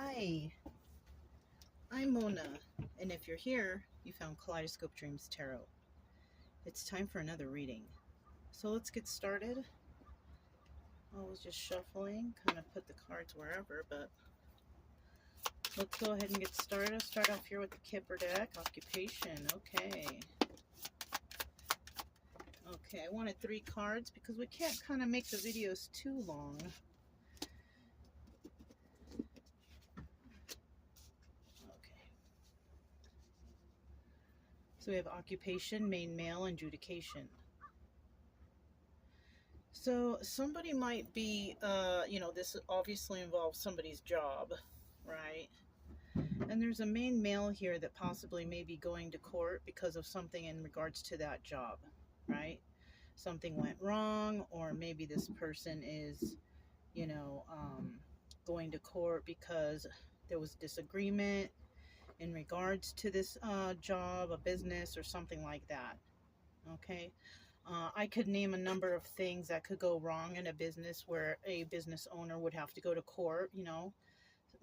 Hi, I'm Mona, and if you're here, you found Kaleidoscope Dreams Tarot. It's time for another reading. So let's get started. I was just shuffling, kind of put the cards wherever, but let's go ahead and get started. I'll start off here with the Kipper deck. Occupation, okay. Okay, I wanted 3 cards because we can't kind of make the videos too long. So we have occupation, main male, and adjudication. So somebody might be, this obviously involves somebody's job, right? And there's a main male here that possibly may be going to court because of something in regards to that job, right? Something went wrong, or maybe this person is, going to court because there was disagreement in regards to this job, a business, or something like that. Okay. I could name a number of things that could go wrong in a business where a business owner would have to go to court,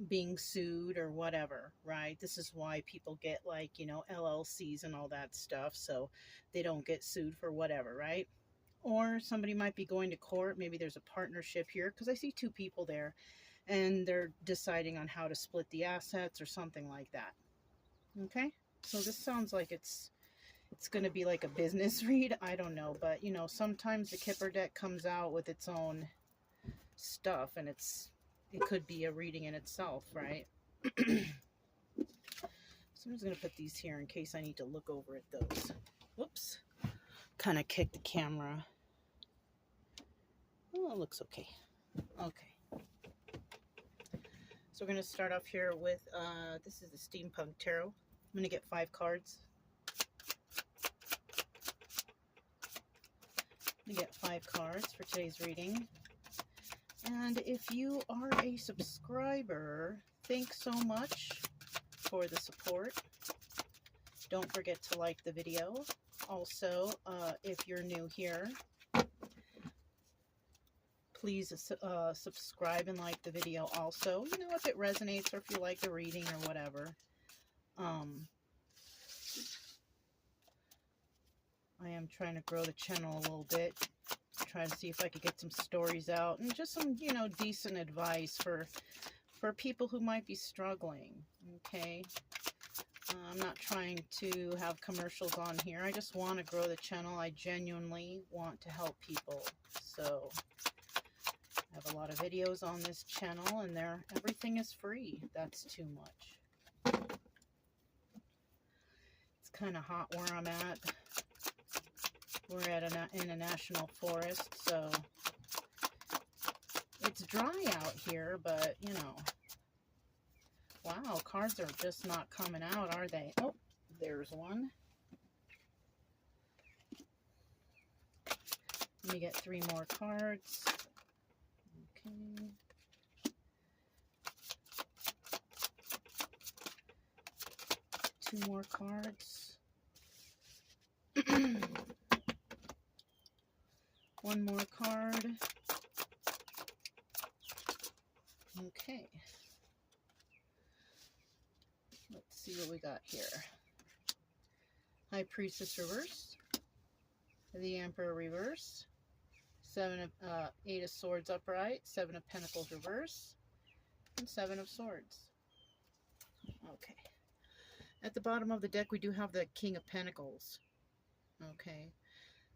being sued or whatever, right? This is why people get LLCs and all that stuff, so they don't get sued for whatever, right? Or somebody might be going to court. Maybe there's a partnership here because I see 2 people there and they're deciding on how to split the assets or something like that. Okay, so this sounds like it's going to be like a business read. I don't know, but sometimes the Kipper deck comes out with its own stuff, and it could be a reading in itself, right? So I'm just going to put these here in case I need to look over at those. Whoops. Kind of kicked the camera. Oh, it looks okay. Okay. So we're going to start off here with, this is the Steampunk Tarot. I'm going to get 5 cards. You get 5 cards for today's reading. And if you are a subscriber, thanks so much for the support. Don't forget to like the video. Also, if you're new here, please subscribe and like the video also. If it resonates or if you like the reading or whatever. I am trying to grow the channel a little bit. Try to see if I could get some stories out and just some, decent advice for people who might be struggling. Okay. I'm not trying to have commercials on here. I just want to grow the channel. I genuinely want to help people. So I have a lot of videos on this channel and everything is free. That's too much. It's kind of hot where I'm at. We're in a national forest, so it's dry out here, but, wow, cards are just not coming out, are they? Oh, there's one. Let me get 3 more cards. Okay. Two more cards. 1 more card. Okay. Let's see what we got here. High Priestess reverse. The Emperor reverse. 8 of Swords upright. 7 of Pentacles reverse. And 7 of Swords. Okay. At the bottom of the deck, we do have the King of Pentacles. Okay.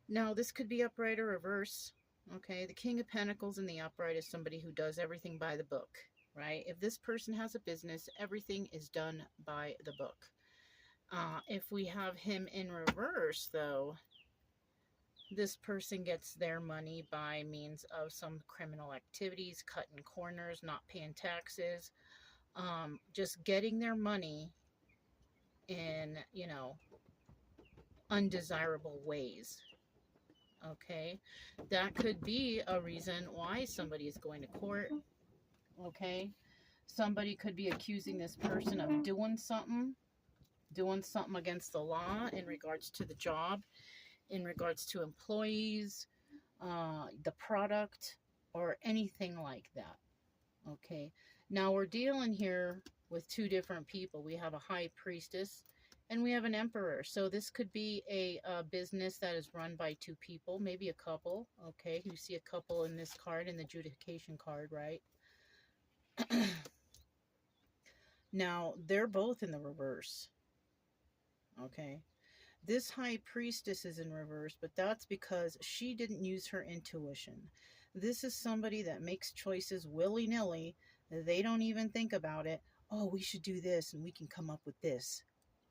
Now, this could be upright or reverse. Okay, the King of Pentacles in the upright is somebody who does everything by the book, right? If this person has a business, everything is done by the book. If we have him in reverse, though, this person gets their money by means of some criminal activities, cutting corners, not paying taxes, just getting their money in, undesirable ways. Okay, that could be a reason why somebody is going to court. Okay, somebody could be accusing this person of doing something against the law in regards to the job, in regards to employees, the product, or anything like that. Okay, Now we're dealing here with two different people. We have a high priestess and we have an emperor. So this could be a business that is run by two people, maybe a couple. Okay, you see a couple in this card, in the adjudication card, right? Now, they're both in the reverse. Okay. This high priestess is in reverse, but that's because she didn't use her intuition. This is somebody that makes choices willy-nilly. They don't even think about it. Oh, we should do this and we can come up with this.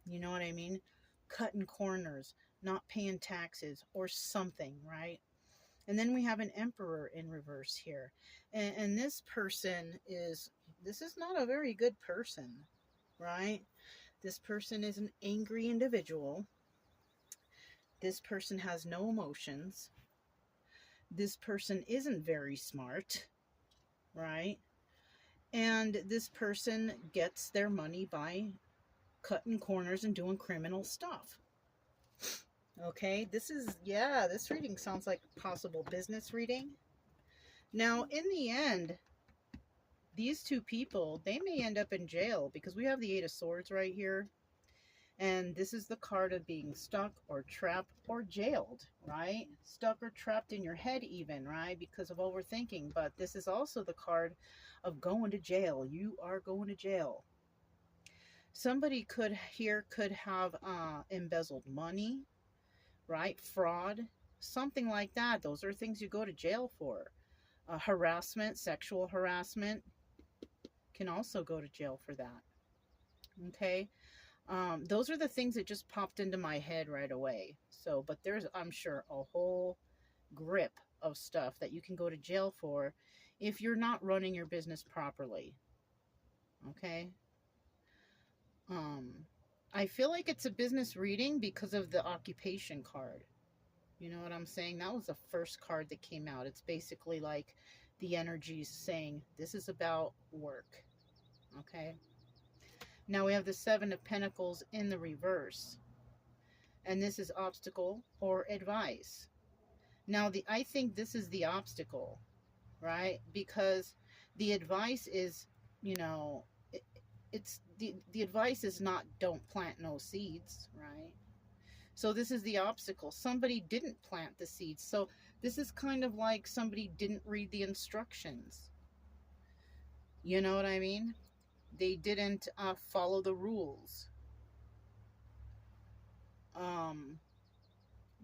You know what I mean? Cutting corners, not paying taxes or something, right? And then we have an emperor in reverse here. And this person this is not a very good person, right? This person is an angry individual. This person has no emotions. This person isn't very smart, right? And this person gets their money by cutting corners and doing criminal stuff. Okay, this reading sounds like a possible business reading. Now, in the end, these two people, they may end up in jail because we have the Eight of Swords right here. And this is the card of being stuck or trapped or jailed, right? Stuck or trapped in your head even, right? Because of overthinking. But this is also the card of going to jail. You are going to jail. Somebody could have embezzled money, right? Fraud, something like that. Those are things you go to jail for. Harassment, sexual harassment, can also go to jail for that. Okay? Those are the things that just popped into my head right away. So, but there's, I'm sure, a whole grip of stuff that you can go to jail for if you're not running your business properly. Okay? I feel like it's a business reading because of the occupation card. You know what I'm saying? That was the first card that came out. It's basically like the energies saying, this is about work. Okay? Now we have the Seven of Pentacles in the reverse. And this is obstacle or advice. Now, I think this is the obstacle, right? Because the advice is, you know, it's the advice is not don't plant no seeds, right? So this is the obstacle. Somebody didn't plant the seeds. So this is kind of like somebody didn't read the instructions. You know what I mean? They didn't follow the rules.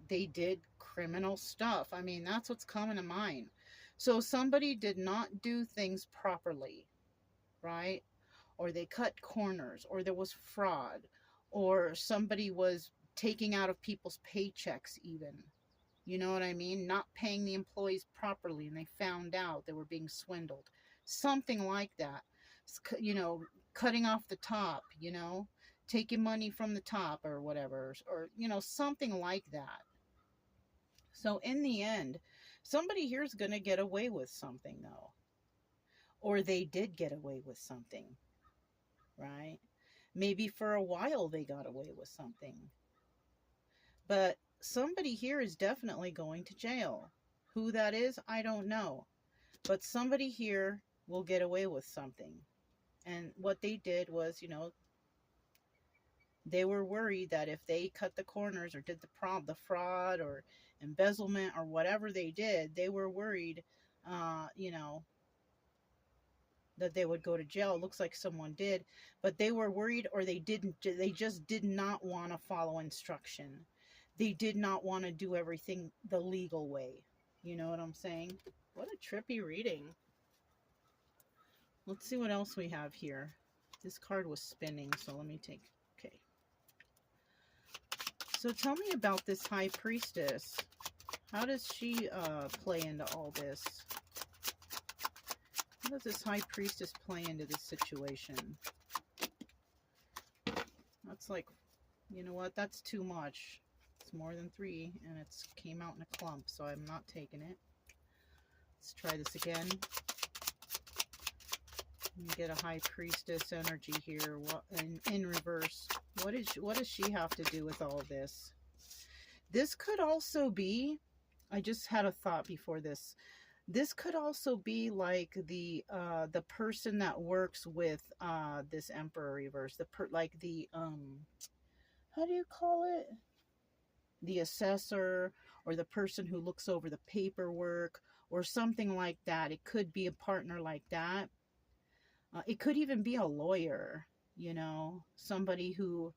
They did criminal stuff. I mean, that's what's coming to mind. So somebody did not do things properly, right? Or they cut corners, or there was fraud, or somebody was taking out of people's paychecks even. You know what I mean? Not paying the employees properly, and they found out they were being swindled. Something like that. You know, cutting off the top, you know, taking money from the top or whatever, or, you know, something like that. So in the end, somebody here is going to get away with something, though. Or they did get away with something, right? Maybe for a while they got away with something. But somebody here is definitely going to jail. Who that is, I don't know. But somebody here will get away with something. And what they did was, you know, they were worried that if they cut the corners or did the fraud or embezzlement or whatever they did, they were worried, you know, that they would go to jail. It looks like someone did, but they were worried, or they just did not want to follow instruction. They did not want to do everything the legal way. You know what I'm saying? What a trippy reading. Let's see what else we have here. This card was spinning, so let me take, okay. So tell me about this High Priestess. How does she play into all this? How does this High Priestess play into this situation? That's like, you know what? That's too much. It's more than 3, and it came out in a clump, so I'm not taking it. Let's try this again. Let me get a High Priestess energy here in reverse. What does she have to do with all this? This could also be, I just had a thought before this. This could also be like the person that works with this Emperor reverse, like the how do you call it, the assessor, or the person who looks over the paperwork or something like that. It could be a partner like that. It could even be a lawyer, you know, somebody who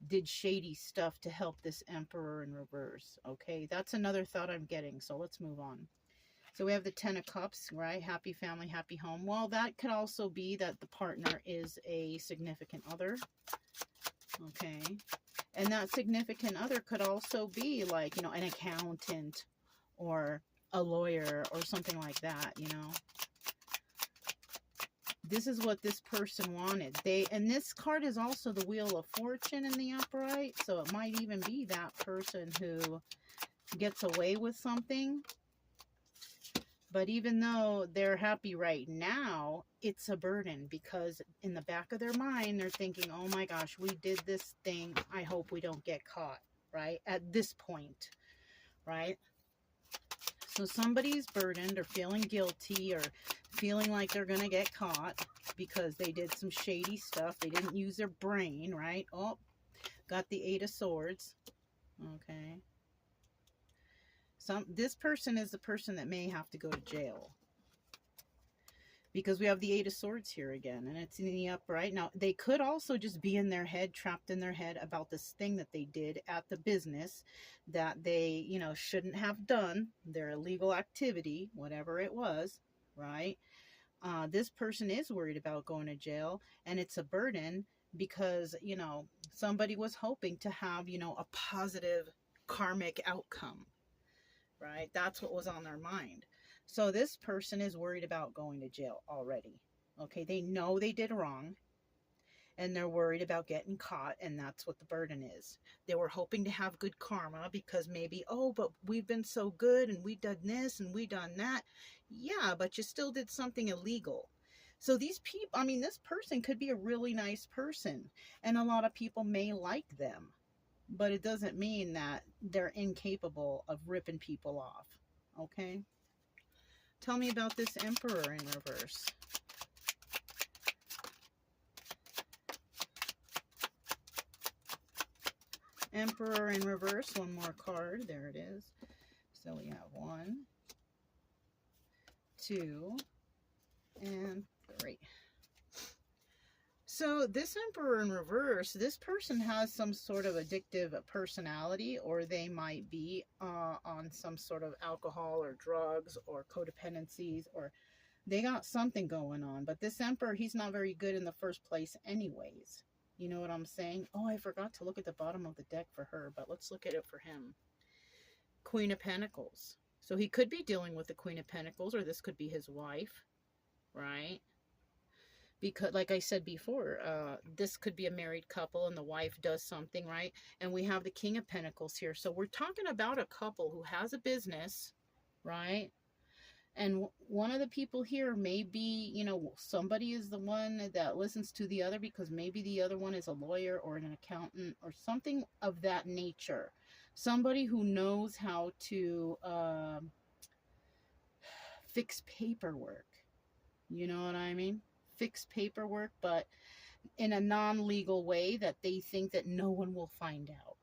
did shady stuff to help this Emperor in reverse. Okay, that's another thought I'm getting. So let's move on. So we have the Ten of Cups, right? Happy family, happy home. Well, that could also be that the partner is a significant other. Okay. And that significant other could also be like, you know, an accountant or a lawyer or something like that, you know. This is what this person wanted. And this card is also the Wheel of Fortune in the upright. So it might even be that person who gets away with something. But even though they're happy right now, it's a burden, because in the back of their mind, they're thinking, oh my gosh, we did this thing. I hope we don't get caught, right? At this point, right? So somebody's burdened or feeling guilty or feeling like they're going to get caught because they did some shady stuff. They didn't use their brain, right? Oh, got the Eight of Swords. Okay. This person is the person that may have to go to jail, because we have the Eight of Swords here again, and it's in the upright. Now, they could also just be in their head, trapped in their head about this thing that they did at the business that they, you know, shouldn't have done, their illegal activity, whatever it was, right? This person is worried about going to jail, and it's a burden because, you know, somebody was hoping to have, you know, a positive karmic outcome. Right? That's what was on their mind. So this person is worried about going to jail already. Okay, they know they did wrong, and they're worried about getting caught, and that's what the burden is. They were hoping to have good karma because maybe, oh, but we've been so good and we've done this and we've done that. Yeah, but you still did something illegal. So these people, I mean, this person could be a really nice person, and a lot of people may like them. But it doesn't mean that they're incapable of ripping people off. Okay? Tell me about this Emperor in reverse. Emperor in reverse. One more card. There it is. So we have 1, 2, and 3. So this Emperor in reverse, this person has some sort of addictive personality, or they might be on some sort of alcohol or drugs or codependencies, or they got something going on. But this Emperor, he's not very good in the first place anyways. You know what I'm saying? Oh, I forgot to look at the bottom of the deck for her, but let's look at it for him. Queen of Pentacles. So he could be dealing with the Queen of Pentacles, or this could be his wife, right? Because, like I said before, this could be a married couple and the wife does something, right? And we have the King of Pentacles here. So we're talking about a couple who has a business, right? And one of the people here may be, you know, somebody is the one that listens to the other, because maybe the other one is a lawyer or an accountant or something of that nature. Somebody who knows how to fix paperwork. You know what I mean? Fix paperwork, but in a non-legal way that they think that no one will find out,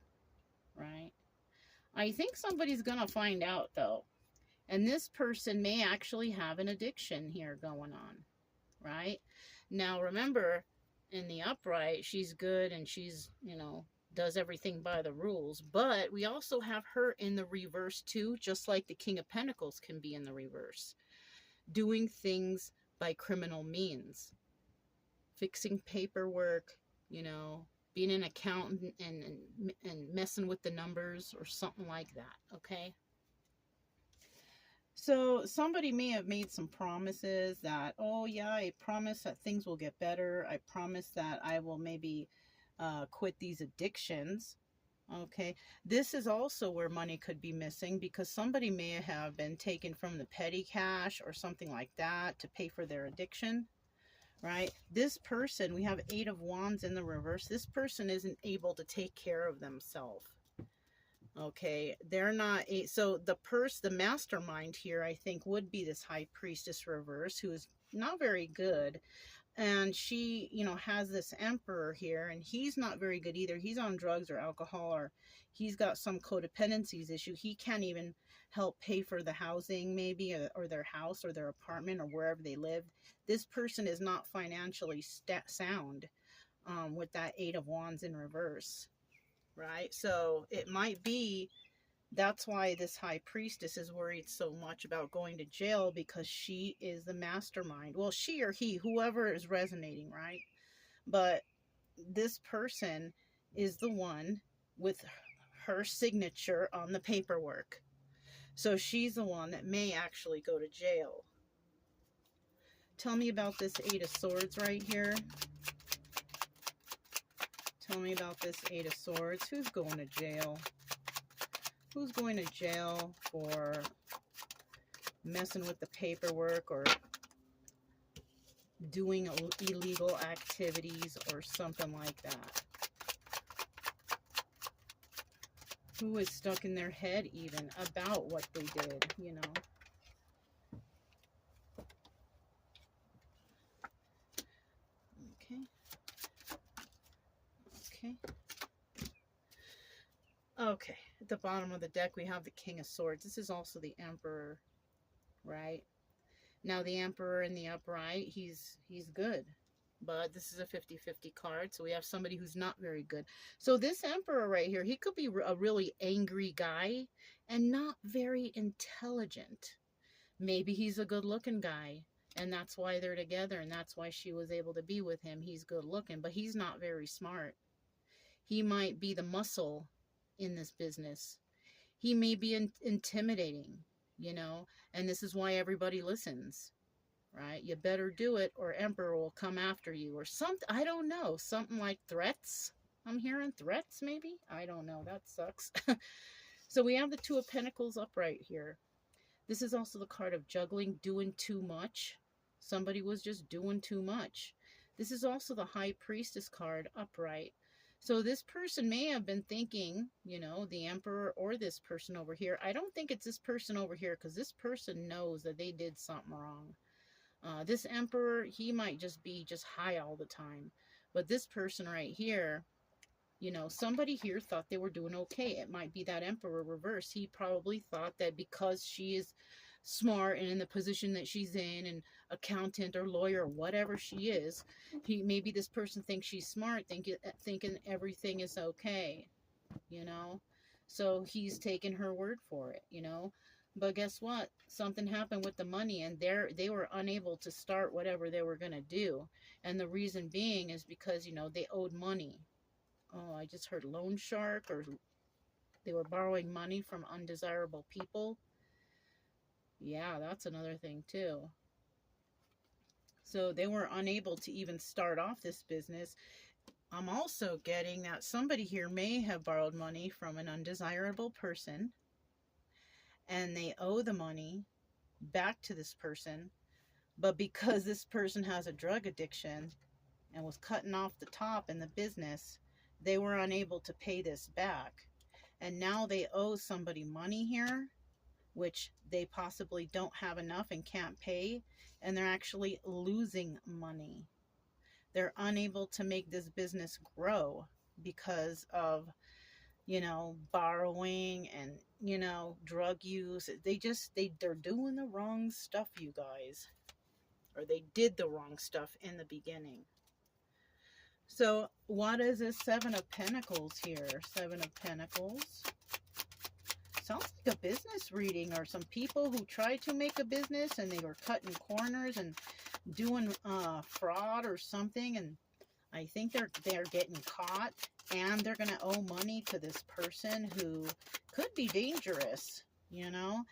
right? I think somebody's gonna find out, though, and this person may actually have an addiction here going on, right? Now remember, in the upright, she's good and she's, you know, does everything by the rules, but we also have her in the reverse too, just like the King of Pentacles can be in the reverse, doing things by criminal means, fixing paperwork, you know, being an accountant and messing with the numbers or something like that. Okay, so somebody may have made some promises that, oh yeah, I promise that things will get better, I promise that I will maybe quit these addictions. Okay, this is also where money could be missing, because somebody may have been taken from the petty cash or something like that to pay for their addiction, right? This person, we have 8 of Wands in the reverse. This person isn't able to take care of themselves, Okay, they're not a, so the mastermind here, I think, would be this high priestess reverse, who is not very good. And she, you know, has this emperor here, and he's not very good either. He's on drugs or alcohol, or he's got some codependencies issue. He can't even help pay for the housing, maybe, or their house or their apartment or wherever they live. This person is not financially sound, with that Eight of Wands in reverse, right? So it might be that's why this high priestess is worried so much about going to jail, because she is the mastermind. Well, she or he, whoever is resonating, right? But this person is the one with her signature on the paperwork. So she's the one that may actually go to jail. Tell me about this Eight of Swords right here. Tell me about this Eight of Swords. Who's going to jail? Who's going to jail for messing with the paperwork or doing illegal activities or something like that? Who is stuck in their head even about what they did, you know? Okay. Okay. Okay. At the bottom of the deck, we have the King of Swords. This is also the Emperor, right? Now, the Emperor in the upright, he's good. But this is a 50-50 card, so we have somebody who's not very good. So this Emperor right here, he could be a really angry guy and not very intelligent. Maybe he's a good-looking guy, and that's why they're together, and that's why she was able to be with him. He's good-looking, but he's not very smart. He might be the muscle in this business. He may be intimidating, you know, and this is why everybody listens. Right? You better do it or Emperor will come after you or something. I don't know. Something like threats. I'm hearing threats maybe. I don't know. That sucks. So we have the Two of Pentacles upright here. This is also the card of juggling, doing too much. Somebody was just doing too much. This is also the High Priestess card upright. So this person may have been thinking, you know, the Emperor or this person over here. I don't think it's this person over here, because this person knows that they did something wrong. This Emperor, he might just be high all the time. But this person right here, you know, somebody here thought they were doing okay. It might be that Emperor reverse. He probably thought that because she is smart and in the position that she's in, and accountant or lawyer or whatever she is, maybe this person thinks she's smart, thinking everything is okay, you know. So he's taking her word for it, you know. But guess what? Something happened with the money, and they were unable to start whatever they were going to do. And the reason being is because, you know, they owed money. Oh, I just heard loan shark, or they were borrowing money from undesirable people. Yeah, that's another thing too. So they were unable to even start off this business. I'm also getting that somebody here may have borrowed money from an undesirable person, and they owe the money back to this person, but because this person has a drug addiction and was cutting off the top in the business, they were unable to pay this back, and now they owe somebody money here, which they possibly don't have enough and can't pay, and they're actually losing money. They're unable to make this business grow because of, you know, borrowing and, you know, drug use. They're doing the wrong stuff, you guys. Or they did the wrong stuff in the beginning. So what is this Seven of Pentacles here? Seven of Pentacles. Sounds like a business reading, or some people who tried to make a business and they were cutting corners and doing fraud or something, and I think they're getting caught, and they're going to owe money to this person who could be dangerous, you know.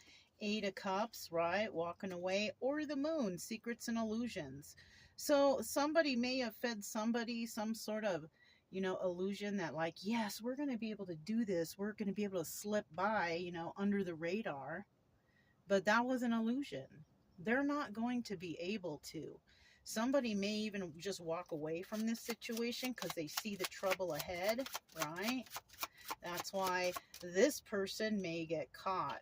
Eight of Cups, right? Walking away. Or the Moon, Secrets and Illusions. So somebody may have fed somebody some sort of, you know, illusion that, like, yes, we're going to be able to do this. We're going to be able to slip by, you know, under the radar. But that was an illusion. They're not going to be able to. Somebody may even just walk away from this situation because they see the trouble ahead, right? That's why this person may get caught.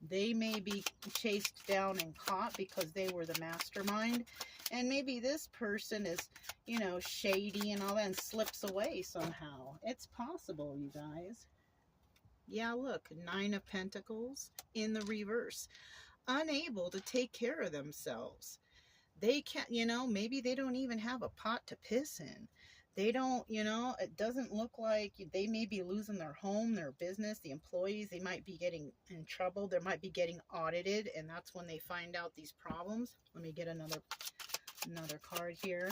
They may be chased down and caught because they were the mastermind. And maybe this person is, you know, shady and all that and slips away somehow. It's possible, you guys. Yeah, look, 9 of Pentacles in the reverse. Unable to take care of themselves. They can't, you know, maybe they don't even have a pot to piss in. They don't, you know, it doesn't look like they may be losing their home, their business, the employees. They might be getting in trouble. They might be getting audited, and that's when they find out these problems. Let me get another card here.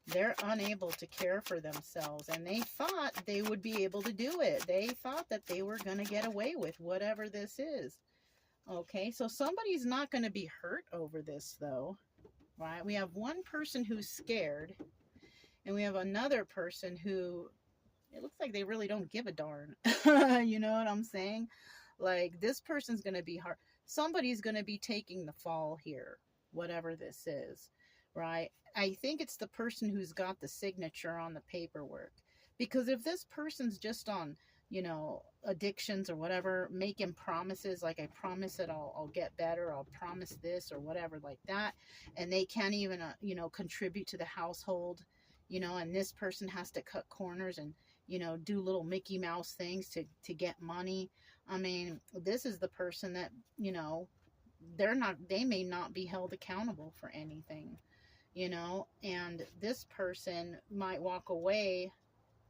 They're unable to care for themselves, and they thought they would be able to do it. They thought that they were going to get away with whatever this is. Okay, so somebody's not going to be hurt over this, though, right? We have one person who's scared, and we have another person who, it looks like they really don't give a darn. You know what I'm saying? Like, this person's going to be hard. Somebody's going to be taking the fall here, whatever this is, right? I think it's the person who's got the signature on the paperwork. Because if this person's just on, you know, addictions or whatever, making promises like, I promise that I'll get better, I'll promise this or whatever like that, and they can't even, you know, contribute to the household, you know, and this person has to cut corners and, you know, do little Mickey Mouse things to get money. I mean, this is the person that, you know, they may not be held accountable for anything, you know, and this person might walk away,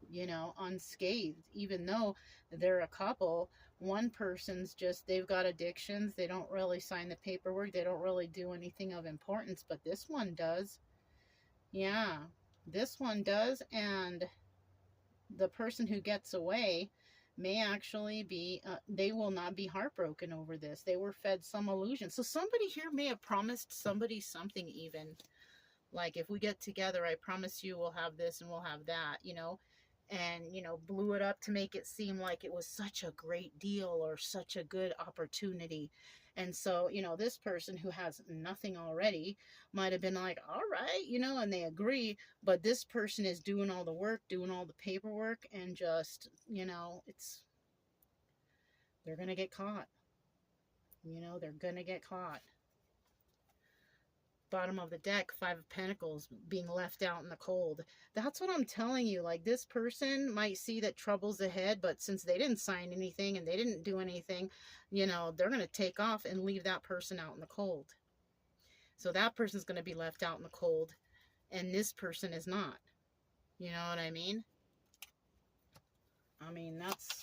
you know, unscathed, even though they're a couple. One person's just, they've got addictions. They don't really sign the paperwork. They don't really do anything of importance, but this one does. Yeah, this one does. And the person who gets away may actually be, they will not be heartbroken over this. They were fed some illusion. So somebody here may have promised somebody something even. Like, if we get together, I promise you we'll have this and we'll have that, you know. And, you know, blew it up to make it seem like it was such a great deal or such a good opportunity. And so, you know, this person who has nothing already might have been like, all right, you know, and they agree. But this person is doing all the work, doing all the paperwork, and just, you know, they're going to get caught. You know, they're going to get caught. Bottom of the deck, 5 of Pentacles, being left out in the cold. That's what I'm telling you. Like, this person might see that trouble's ahead, but since they didn't sign anything and they didn't do anything, you know, they're going to take off and leave that person out in the cold. So that person's going to be left out in the cold, and this person is not. You know what I mean? I mean, that's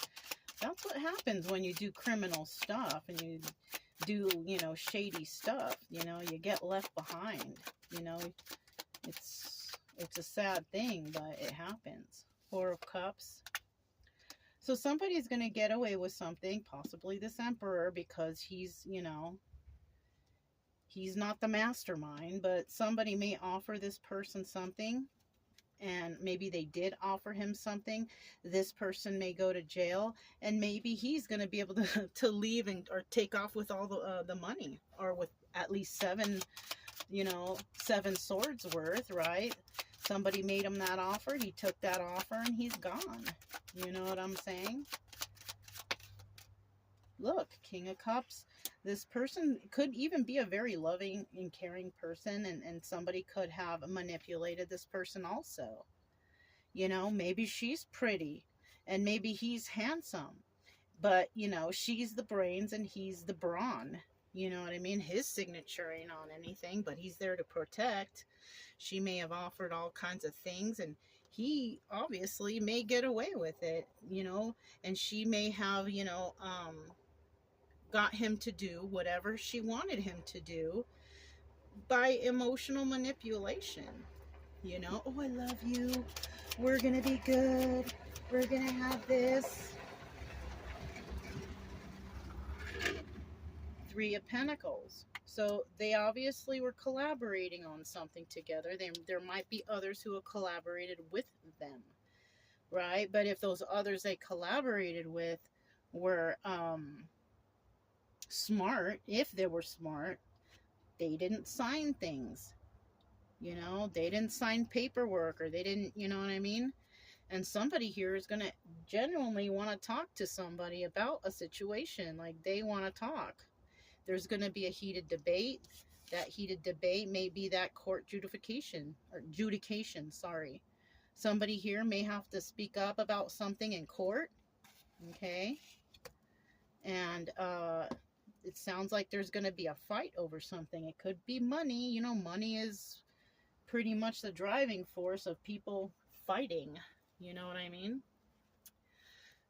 what happens when you do criminal stuff and you do, you know, shady stuff. You know, you get left behind. You know, it's a sad thing, but it happens. 4 of Cups. So somebody's going to get away with something, possibly this Emperor, because he's, you know, he's not the mastermind, but somebody may offer this person something. And maybe they did offer him something. This person may go to jail, and maybe he's going to be able to leave or take off with all the money, or with at least 7, you know, 7 swords worth, right? Somebody made him that offer. He took that offer and he's gone. You know what I'm saying? Look, King of Cups. This person could even be a very loving and caring person, and somebody could have manipulated this person also. You know, maybe she's pretty and maybe he's handsome, but, you know, she's the brains and he's the brawn. You know what I mean? His signature ain't on anything, but he's there to protect. She may have offered all kinds of things, and he obviously may get away with it, you know, and she may have, you know, got him to do whatever she wanted him to do by emotional manipulation. You know, oh, I love you. We're going to be good. We're going to have this. 3 of Pentacles. So they obviously were collaborating on something together. There might be others who have collaborated with them, right? But if those others they collaborated with were smart, if they were smart, they didn't sign things. You know, they didn't sign paperwork, or they didn't, you know what I mean? And somebody here is going to genuinely want to talk to somebody about a situation. Like, they want to talk. There's going to be a heated debate. That heated debate may be that court adjudication, sorry. Somebody here may have to speak up about something in court. Okay. And it sounds like there's going to be a fight over something. It could be money. You know, money is pretty much the driving force of people fighting. You know what I mean?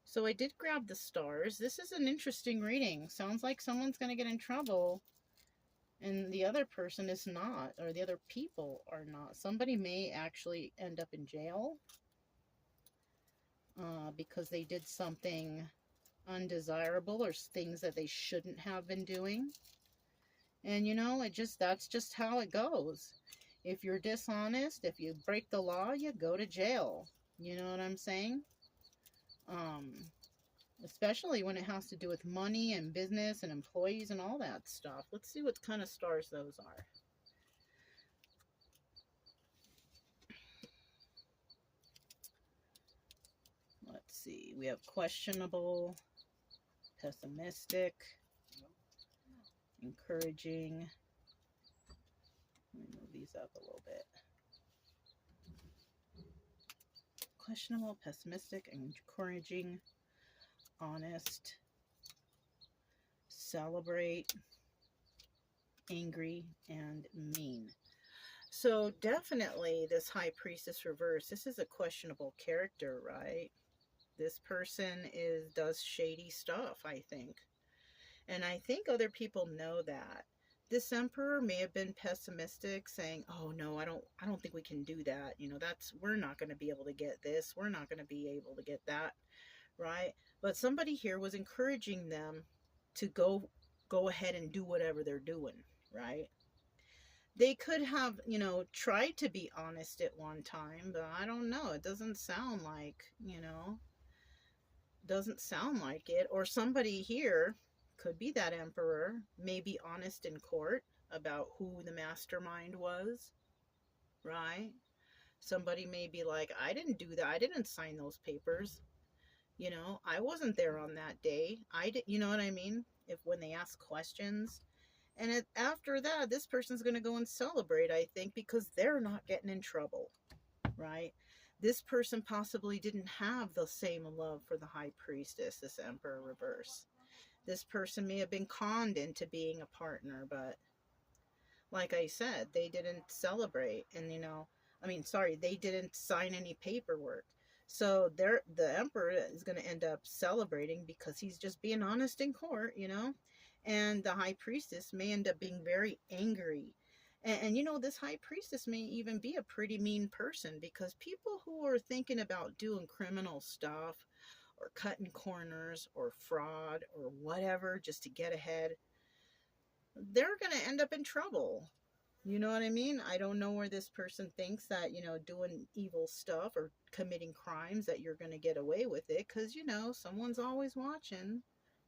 So I did grab the stars. This is an interesting reading. Sounds like someone's going to get in trouble and the other person is not, or the other people are not. Somebody may actually end up in jail because they did something undesirable or things that they shouldn't have been doing. And you know, that's just how it goes. If you're dishonest, if you break the law, you go to jail. You know what I'm saying? Especially when it has to do with money and business and employees and all that stuff. Let's see what kind of stars those are. Let's see. We have questionable, pessimistic, encouraging. Let me move these up a little bit. Questionable, pessimistic, encouraging, honest, celebrate, angry, and mean. So definitely this High Priestess reverse, this is a questionable character, right? This person does shady stuff, I think. And I think other people know that. This Emperor may have been pessimistic, saying, oh no, I don't think we can do that. You know, we're not going to be able to get this. We're not going to be able to get that, right? But somebody here was encouraging them to go ahead and do whatever they're doing, right? They could have, you know, tried to be honest at one time, but I don't know. It doesn't sound like, you know, doesn't sound like it. Or somebody here, could be that Emperor, may be honest in court about who the mastermind was, right? Somebody may be like, I didn't do that. I didn't sign those papers. You know, I wasn't there on that day. You know what I mean? When they ask questions. And after that, this person's going to go and celebrate, I think, because they're not getting in trouble, right? This person possibly didn't have the same love for the High Priestess, this Emperor reverse. This person may have been conned into being a partner, but like I said, they didn't celebrate. And, you know, they didn't sign any paperwork. So the Emperor is going to end up celebrating because he's just being honest in court, you know. And the High Priestess may end up being very angry. And you know, this High Priestess may even be a pretty mean person, because people who are thinking about doing criminal stuff or cutting corners or fraud or whatever just to get ahead, they're going to end up in trouble. You know what I mean? I don't know where this person thinks that, you know, doing evil stuff or committing crimes that you're going to get away with it, because, you know, someone's always watching.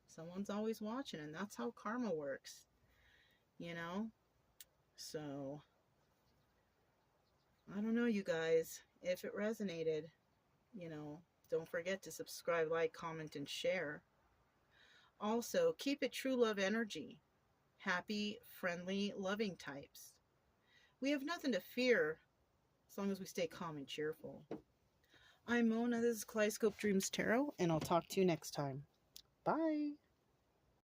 Someone's always watching, and that's how karma works, you know? So, I don't know, you guys. If it resonated, you know, don't forget to subscribe, like, comment, and share. Also, keep it true love energy. Happy, friendly, loving types. We have nothing to fear as long as we stay calm and cheerful. I'm Mona. This is Kaleidoscope Dreams Tarot, and I'll talk to you next time. Bye.